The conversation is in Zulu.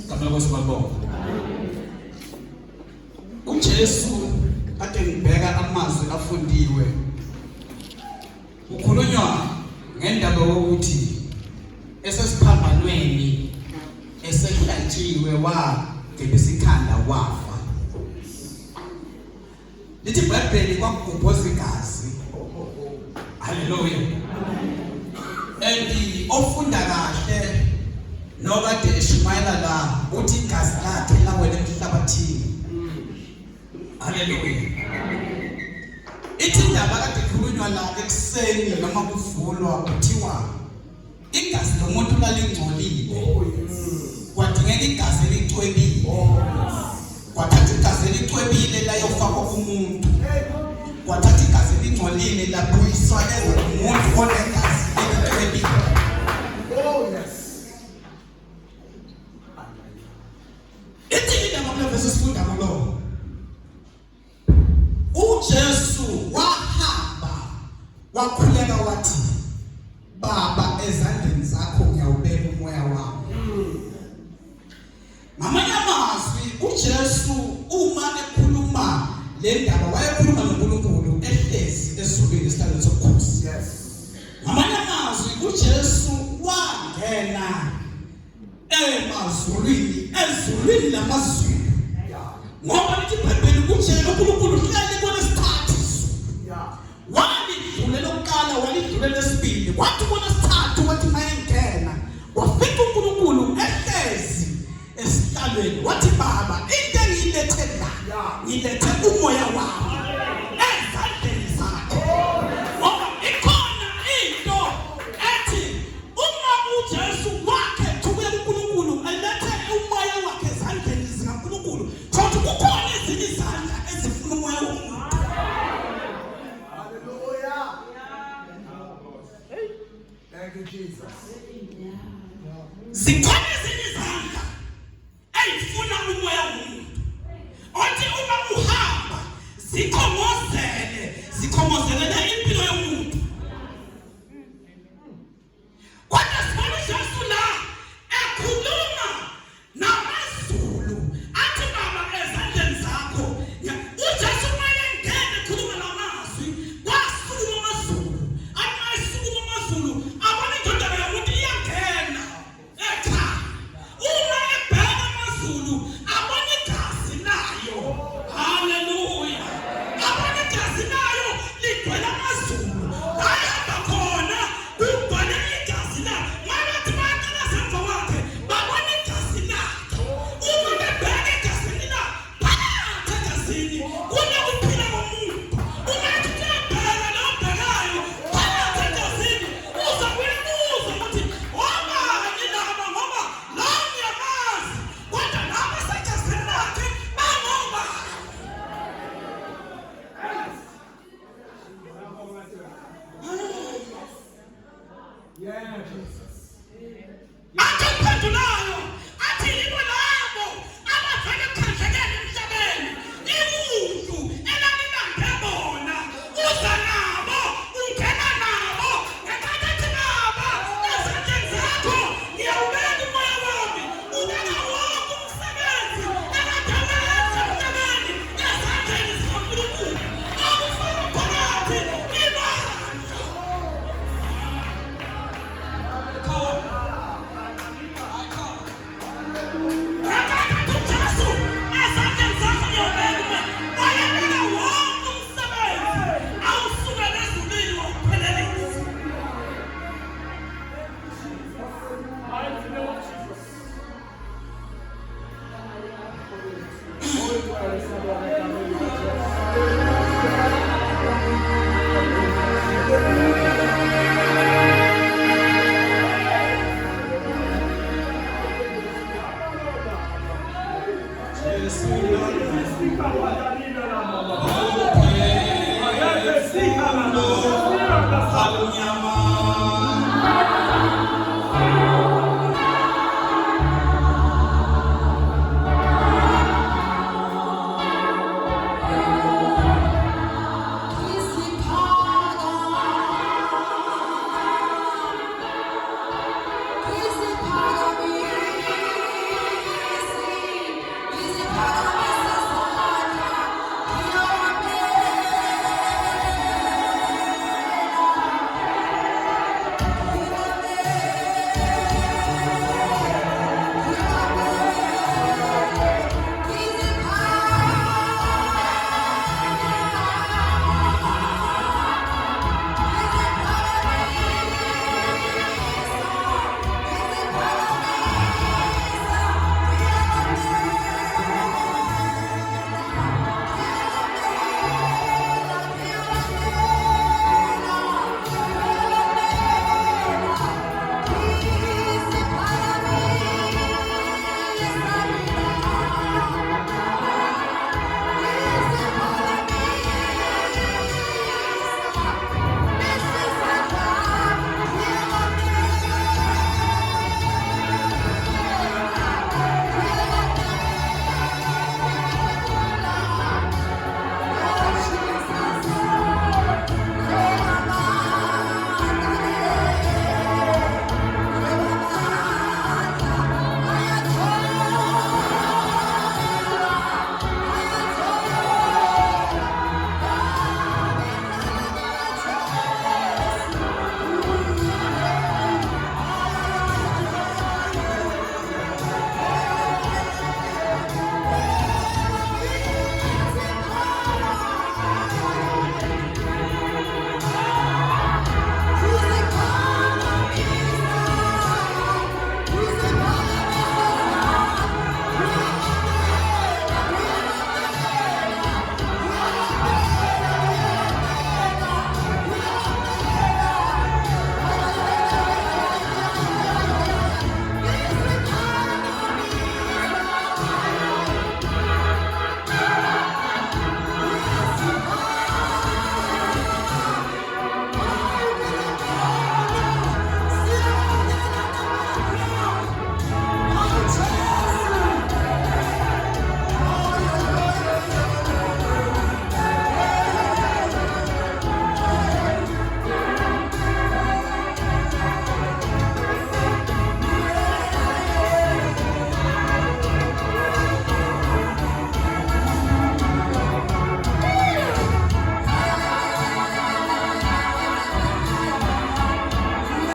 Kamela kwesibongo. uJesu kade ngibheka amazwi afundiwe. Ukhulunywa ngendaba yokuthi esesiphambanweni esehlatshiwe wagebisikhanda wafa. Lithi iBhayibheli kwakugubhoza igazi. Hallelujah. And ofunda kahle nokade eshumayela la uthi igazi lakhe lawela emhlabathini. Hallelujah. Ithi indaba kade ikhulunywa la ekuseni noma kuvulwa kuthiwa igazi lomuntu lalingcolile. Kwadingeka igazi elicwebile. Kwathatha igazi elicwebile layofakwa kumuntu. Kwathatha igazi elingcolile labuyiswa umuntu onegazi elicwebile. Oh yes. Ithi indaba kule verse sifunda kulo. uJesu wahamba wakhuleka wathi Baba ezandleni zakho ngiyawubeka umoya wami. Ngamanye amazwi uJesu uma ekhuluma le ndaba wayekhuluma noNkulunkulu ehlezi ezulwini esihlalweni sobukhosi. Yes. Ngamanye amazwi uJesu wangena ezulwini lamazwi. Ngoba lithi iBhayibheli uJesu uNkulunkulu uhlale kwenesithathu. Walidlule lokuqala walidlule lesibili wathi kwenesithathu wathi mayengena wafika uNkulunkulu ehlezi esihlalweni wathi Baba into engilethe la ngilethe umoya wami ezandleni zakho. Ngoba ikhona into ethi uma uJesu wakhe thukuye kuNkulunkulu elethe umoya wakhe ezandleni zikaNkulunkulu kodwa kukhona ezinye izandla ezifuna umoya womuntu. Jesus. Zikhona ezinye izandla ezifuna umoya womuntu. Othi uma uhamba zikhongozele